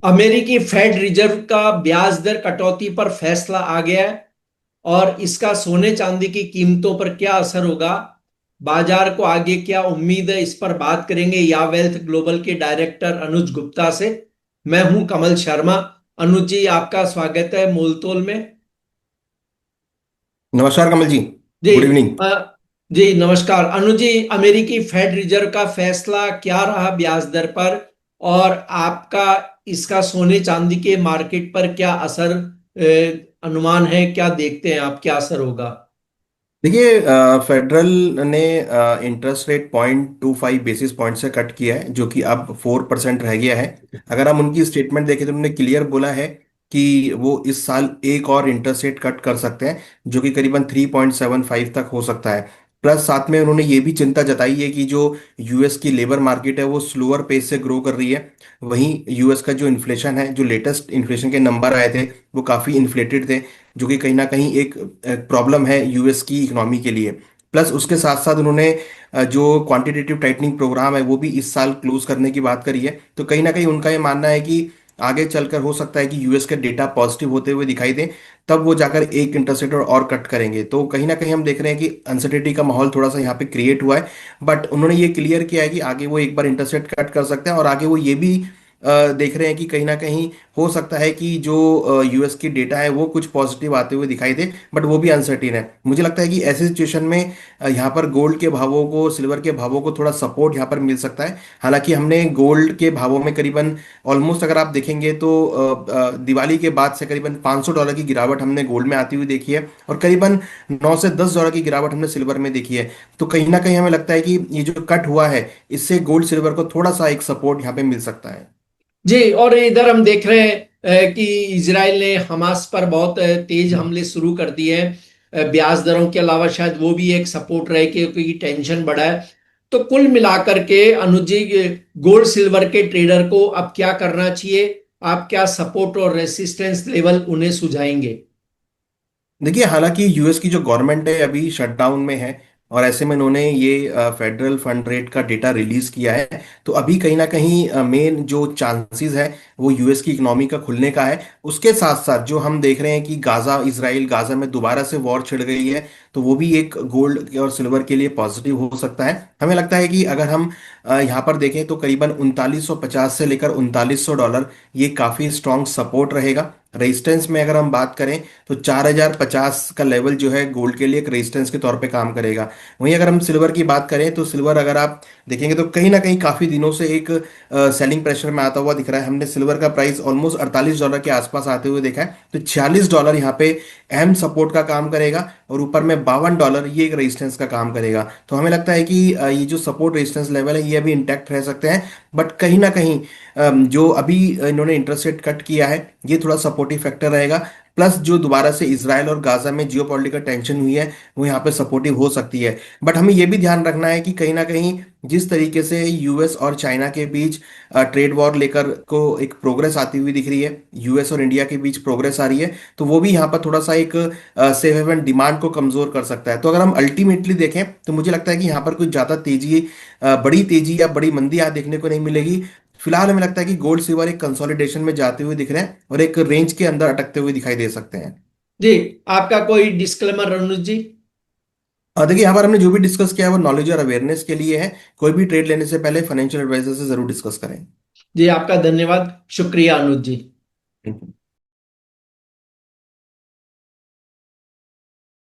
अमेरिकी fade reserve का ब्याज दर कटौती पर फैसला आ गया है और इसका सोने चांदी की कीमतों पर क्या असर होगा। बाजार को आगे क्या उम्मीद है, इस पर बात करेंगे या वेल्थ ग्लोबल के डायरेक्टर अनुज गुप्ता से। मैं हूं कमल शर्मा। अनुज जी, आपका स्वागत है मोलतोल में। नमस्कार कमल जी। जी। Good evening. अ, जी नमस्कार अनुज जी। अमेरिकी फेड रिजर्व का फैसला क्या रहा ब्याज दर पर, और आपका इसका सोने चांदी के मार्केट पर क्या असर अनुमान है, क्या देखते हैं आप, क्या असर होगा। देखिए, फेडरल ने इंटरेस्ट रेट 0.25 बेसिस पॉइंट से कट किया है, जो कि अब 4% रह गया है। अगर हम उनकी स्टेटमेंट देखें तो उन्होंने क्लियर बोला है कि वो इस साल एक और इंटरेस्ट रेट कट कर सकते हैं, जो कि करीबन 3.75 तक हो सकता है। प्लस साथ में उन्होंने ये भी चिंता जताई है कि जो यूएस की लेबर मार्केट है वो स्लोअर पेस से ग्रो कर रही है। वहीं यूएस का जो इन्फ्लेशन है, जो लेटेस्ट इन्फ्लेशन के नंबर आए थे वो काफ़ी इन्फ्लेटेड थे, जो कि कहीं ना कहीं एक प्रॉब्लम है यूएस की इकोनॉमी के लिए। प्लस उसके साथ साथ उन्होंने जो क्वांटिटेटिव टाइटनिंग प्रोग्राम है वो भी इस साल क्लोज करने की बात करी है। तो कहीं ना कहीं उनका ये मानना है कि आगे चलकर हो सकता है कि यूएस के डेटा पॉजिटिव होते हुए दिखाई दें, तब वो जाकर एक इंटरेस्ट रेट और कट करेंगे। तो कहीं ना कहीं हम देख रहे हैं कि अनसर्टेनिटी का माहौल थोड़ा सा यहाँ पे क्रिएट हुआ है। बट उन्होंने ये क्लियर किया है कि आगे वो एक बार इंटरेस्ट रेट कट कर सकते हैं, और आगे वो ये भी देख रहे हैं कि कहीं ना कहीं हो सकता है कि जो यूएस की डेटा है वो कुछ पॉजिटिव आते हुए दिखाई दे, बट वो भी अनसर्टेन है। मुझे लगता है कि ऐसी सिचुएशन में यहाँ पर गोल्ड के भावों को, सिल्वर के भावों को थोड़ा सपोर्ट यहाँ पर मिल सकता है। हालांकि हमने गोल्ड के भावों में करीबन ऑलमोस्ट, अगर आप देखेंगे तो दिवाली के बाद से करीबन $500 की गिरावट हमने गोल्ड में आती हुई देखी है, और करीबन $9 से $10 की गिरावट हमने सिल्वर में देखी है। तो कहीं ना कहीं हमें लगता है कि ये जो कट हुआ है इससे गोल्ड सिल्वर को थोड़ा सा एक सपोर्ट यहाँ पे मिल सकता है। जी, और इधर हम देख रहे हैं कि इजराइल ने हमास पर बहुत तेज हमले शुरू कर दिए हैं। ब्याज दरों के अलावा शायद वो भी एक सपोर्ट रहे, क्योंकि टेंशन बढ़ा है। तो कुल मिलाकर के अनुज जी, गोल्ड सिल्वर के ट्रेडर को अब क्या करना चाहिए, आप क्या सपोर्ट और रेसिस्टेंस लेवल उन्हें सुझाएंगे। देखिए, हालांकि यूएस की जो गवर्नमेंट है अभी शटडाउन में है, और ऐसे में उन्होंने ये फेडरल फंड रेट का डेटा रिलीज किया है। तो अभी कहीं ना कहीं मेन जो चांसेस है वो यूएस की इकोनॉमी का खुलने का है। उसके साथ साथ जो हम देख रहे हैं कि गाजा, इसराइल गाजा में दोबारा से वॉर छिड़ गई है, तो वो भी एक गोल्ड और सिल्वर के लिए पॉजिटिव हो सकता है। हमें लगता है कि अगर हम यहाँ पर देखें तो करीबन 3950 से लेकर $3900 ये काफ़ी स्ट्रॉन्ग सपोर्ट रहेगा। रेजिस्टेंस में अगर हम बात करें तो 4050 का लेवल जो है गोल्ड के लिए एक रेजिस्टेंस के तौर पे काम करेगा। वहीं अगर हम सिल्वर की बात करें तो सिल्वर अगर आप देखेंगे तो कहीं ना कहीं काफ़ी दिनों से एक सेलिंग प्रेशर में आता हुआ दिख रहा है। हमने सिल्वर का प्राइस ऑलमोस्ट $48 के आसपास आते हुए देखा है। तो $46 यहाँ पे अहम सपोर्ट का काम करेगा, और ऊपर में $52 ये एक रेजिस्टेंस का काम करेगा। तो हमें लगता है कि ये जो सपोर्ट रेजिस्टेंस लेवल है ये अभी इंटैक्ट रह सकते हैं। बट कहीं ना कहीं जो अभी इन्होंने इंटरेस्ट रेट कट किया है ये थोड़ा सपोर्टिव फैक्टर रहेगा। प्लस जो दोबारा से इसराइल और गाजा में जियोपॉलिटिकल टेंशन हुई है वो यहाँ पे सपोर्टिव हो सकती है। बट हमें ये भी ध्यान रखना है कि कहीं ना कहीं जिस तरीके से यूएस और चाइना के बीच ट्रेड वॉर लेकर को एक प्रोग्रेस आती हुई दिख रही है, यूएस और इंडिया के बीच प्रोग्रेस आ रही है, तो वो भी यहाँ पर थोड़ा सा एक सेफ हेवन डिमांड को कमजोर कर सकता है। तो अगर हम अल्टीमेटली देखें तो मुझे लगता है कि यहाँ पर कुछ ज्यादा तेजी, बड़ी तेजी या बड़ी मंदी यहाँ देखने को नहीं मिलेगी। फिलहाल हमें लगता है कि गोल्ड सिल्वर एक कंसोलिडेशन में जाते हुए दिख रहे हैं और एक रेंज के अंदर अटकते हुए दिखाई दे सकते हैं। जी, आपका कोई डिस्क्लेमर अनुज जी। देखिए, यहाँ पर हमने जो भी डिस्कस किया है वो नॉलेज और अवेयरनेस के लिए है। कोई भी ट्रेड लेने से पहले फाइनेंशियल एडवाइजर से जरूर डिस्कस करें। जी, आपका धन्यवाद, शुक्रिया अनुज जी। Thank you.